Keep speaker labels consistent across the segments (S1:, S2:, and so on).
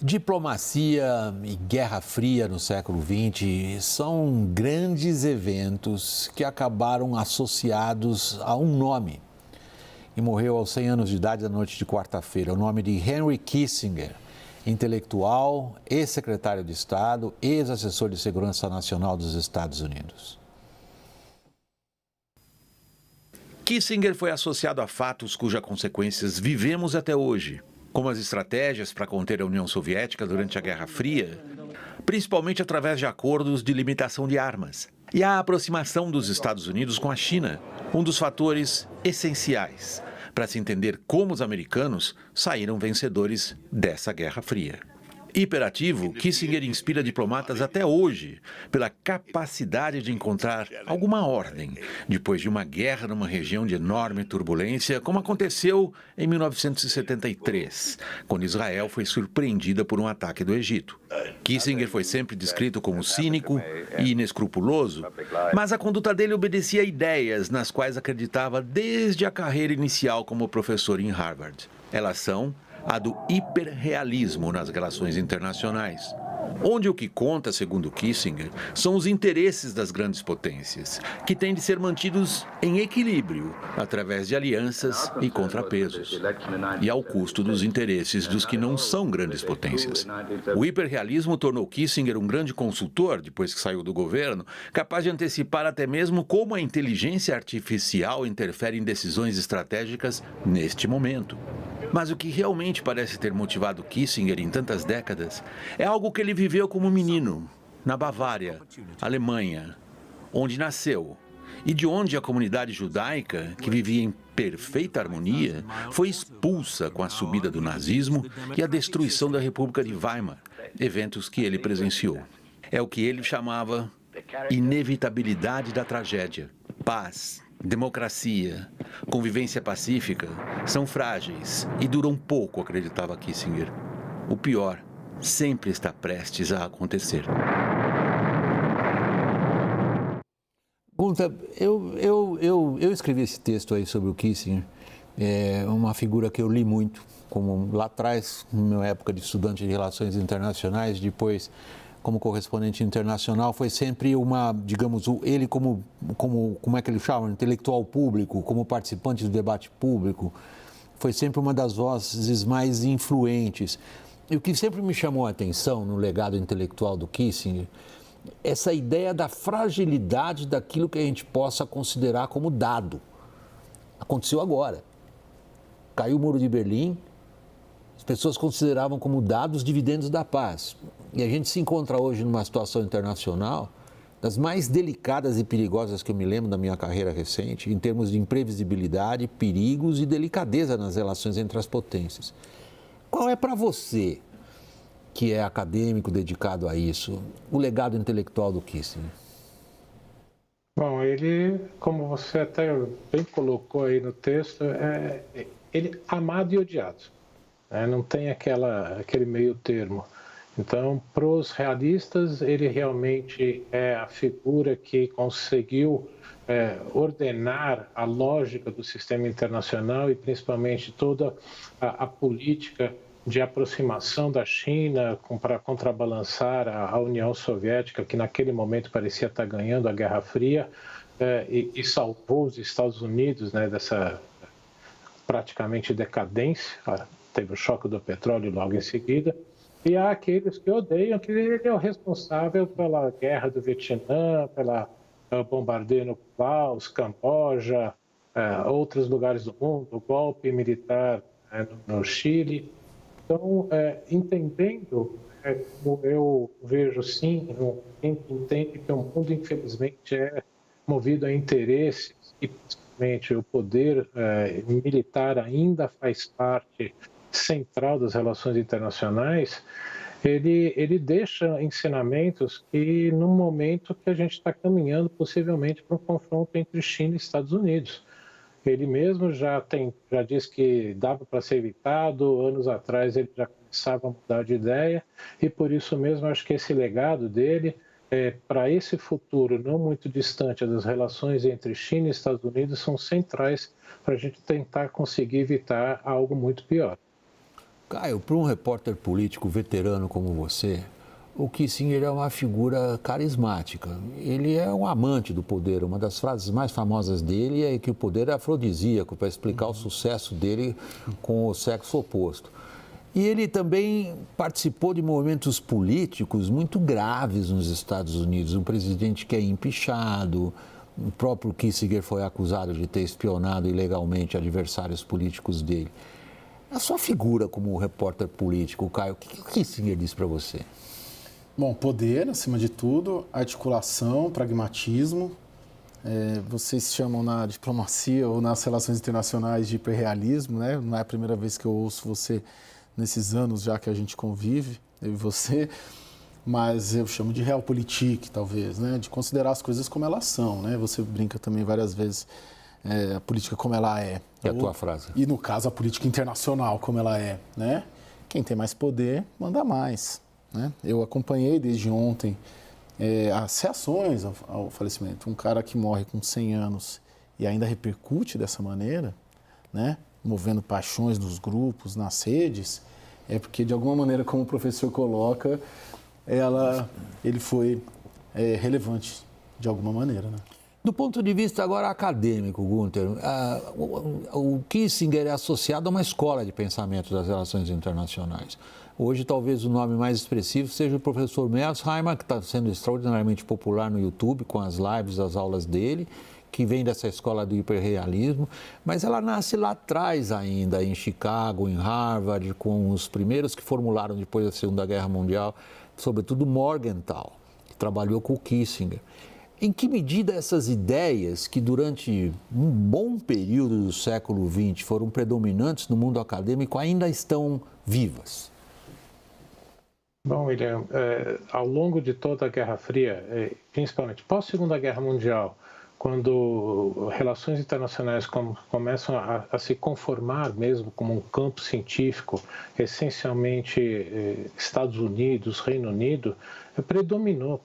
S1: Diplomacia e Guerra Fria no século XX são grandes eventos que acabaram associados a um nome. E morreu aos 100 anos de idade na noite de quarta-feira. O nome de Henry Kissinger, intelectual, ex-secretário de Estado, ex-assessor de Segurança Nacional dos Estados Unidos.
S2: Kissinger foi associado a fatos cujas consequências vivemos até hoje, como as estratégias para conter a União Soviética durante a Guerra Fria, principalmente através de acordos de limitação de armas, e a aproximação dos Estados Unidos com a China, um dos fatores essenciais para se entender como os americanos saíram vencedores dessa Guerra Fria. Hiperativo, Kissinger inspira diplomatas até hoje pela capacidade de encontrar alguma ordem depois de uma guerra numa região de enorme turbulência, como aconteceu em 1973, quando Israel foi surpreendida por um ataque do Egito. Kissinger foi sempre descrito como cínico e inescrupuloso, mas a conduta dele obedecia a ideias nas quais acreditava desde a carreira inicial como professor em Harvard. Elas são a do hiperrealismo nas relações internacionais, onde o que conta, segundo Kissinger, são os interesses das grandes potências, que têm de ser mantidos em equilíbrio através de alianças e contrapesos, e ao custo dos interesses dos que não são grandes potências. O hiperrealismo tornou Kissinger um grande consultor, depois que saiu do governo, capaz de antecipar até mesmo como a inteligência artificial interfere em decisões estratégicas neste momento. Mas o que realmente parece ter motivado Kissinger em tantas décadas é algo que ele viveu como menino, na Bavária, Alemanha, onde nasceu, e de onde a comunidade judaica, que vivia em perfeita harmonia, foi expulsa com a subida do nazismo e a destruição da República de Weimar, eventos que ele presenciou. É o que ele chamava inevitabilidade da tragédia. Paz, democracia, convivência pacífica são frágeis e duram pouco, acreditava Kissinger. O pior sempre está prestes a acontecer.
S1: Gunta, eu escrevi esse texto aí sobre o Kissinger, uma figura que eu li muito, como lá atrás, na minha época de estudante de relações internacionais, depois como correspondente internacional, foi sempre uma, digamos, ele como é que ele chama? Intelectual público, como participante do debate público, foi sempre uma das vozes mais influentes. E o que sempre me chamou a atenção no legado intelectual do Kissinger, essa ideia da fragilidade daquilo que a gente possa considerar como dado. Aconteceu agora. Caiu o Muro de Berlim, as pessoas consideravam como dados os dividendos da paz. E a gente se encontra hoje numa situação internacional das mais delicadas e perigosas que eu me lembro da minha carreira recente, em termos de imprevisibilidade, perigos e delicadeza nas relações entre as potências. Qual é para você, que é acadêmico dedicado a isso, o legado intelectual do Kissinger?
S3: Bom, ele, como você até bem colocou aí no texto, ele é amado e odiado. Não tem aquele meio termo. Então, para os realistas, ele realmente é a figura que conseguiu ordenar a lógica do sistema internacional e principalmente toda a política de aproximação da China para contrabalançar a União Soviética, que naquele momento parecia estar ganhando a Guerra Fria, e salvou os Estados Unidos dessa praticamente decadência. Teve o choque do petróleo logo em seguida. E há aqueles que odeiam que ele é o responsável pela guerra do Vietnã, pelo bombardeio no Laos, Camboja, outros lugares do mundo, o golpe militar no Chile. Então, entendendo, como eu vejo sim, entende que o mundo, infelizmente, é movido a interesses e, principalmente, o poder militar ainda faz parte central das relações internacionais. Ele deixa ensinamentos que, no momento que a gente está caminhando possivelmente para um confronto entre China e Estados Unidos. Ele mesmo já disse que dava para ser evitado, anos atrás ele já começava a mudar de ideia, e por isso mesmo acho que esse legado dele, para esse futuro não muito distante das relações entre China e Estados Unidos, são centrais para a gente tentar conseguir evitar algo muito pior.
S1: Caio, para um repórter político veterano como você, o Kissinger é uma figura carismática. Ele é um amante do poder. Uma das frases mais famosas dele é que o poder é afrodisíaco, para explicar o sucesso dele com o sexo oposto. E ele também participou de movimentos políticos muito graves nos Estados Unidos. Um presidente que é empichado, o próprio Kissinger foi acusado de ter espionado ilegalmente adversários políticos dele. A sua figura como repórter político, Caio, o que o Kissinger disse para você?
S4: Bom, poder, acima de tudo, articulação, pragmatismo. Vocês chamam na diplomacia ou nas relações internacionais de hiperrealismo, né? Não é a primeira vez que eu ouço você nesses anos já que a gente convive, eu e você, mas eu chamo de realpolitik, talvez, né? De considerar as coisas como elas são, né? Você brinca também várias vezes a política como ela é.
S1: É a tua frase.
S4: E no caso a política internacional como ela é, né? Quem tem mais poder manda mais. Né? Eu acompanhei desde ontem as reações ao falecimento. Um cara que morre com 100 anos e ainda repercute dessa maneira, né? Movendo paixões nos grupos, nas redes, é porque, de alguma maneira, como o professor coloca, ele foi relevante de alguma maneira. Né?
S1: Do ponto de vista agora acadêmico, Gunther, o Kissinger é associado a uma escola de pensamento das relações internacionais. Hoje, talvez o nome mais expressivo seja o professor Mearsheimer, que está sendo extraordinariamente popular no YouTube com as lives, as aulas dele, que vem dessa escola do hiperrealismo, mas ela nasce lá atrás ainda, em Chicago, em Harvard, com os primeiros que formularam depois da Segunda Guerra Mundial, sobretudo Morgenthau, que trabalhou com o Kissinger. Em que medida essas ideias, que durante um bom período do século XX foram predominantes no mundo acadêmico, ainda estão vivas?
S3: Bom, William, ao longo de toda a Guerra Fria, principalmente pós-Segunda Guerra Mundial, quando relações internacionais começam a se conformar mesmo como um campo científico, essencialmente Estados Unidos, Reino Unido, predominou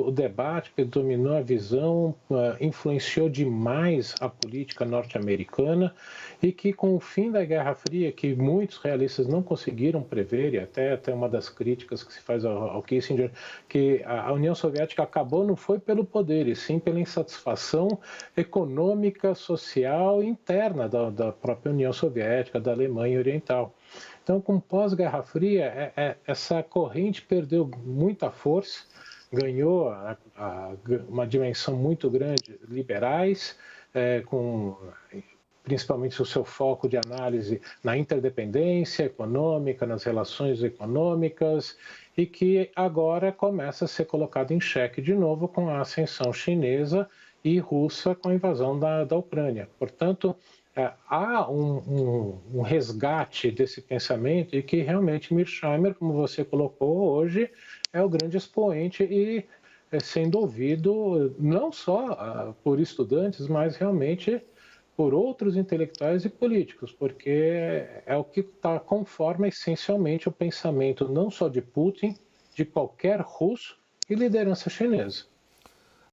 S3: o debate, predominou a visão, influenciou demais a política norte-americana e que com o fim da Guerra Fria, que muitos realistas não conseguiram prever, e até uma das críticas que se faz ao Kissinger, que a União Soviética acabou não foi pelo poder, e sim pela insatisfação econômica, social interna da própria União Soviética, da Alemanha Oriental. Então, com pós-Guerra Fria, essa corrente perdeu muita força, ganhou uma dimensão muito grande, liberais, com principalmente o seu foco de análise na interdependência econômica, nas relações econômicas, e que agora começa a ser colocado em xeque de novo com a ascensão chinesa e russa com a invasão da Ucrânia. Portanto, há um resgate desse pensamento e que realmente Mearsheimer, como você colocou hoje, é o grande expoente e sendo ouvido não só por estudantes, mas realmente por outros intelectuais e políticos, porque é o que conforma essencialmente o pensamento não só de Putin, de qualquer russo e liderança chinesa.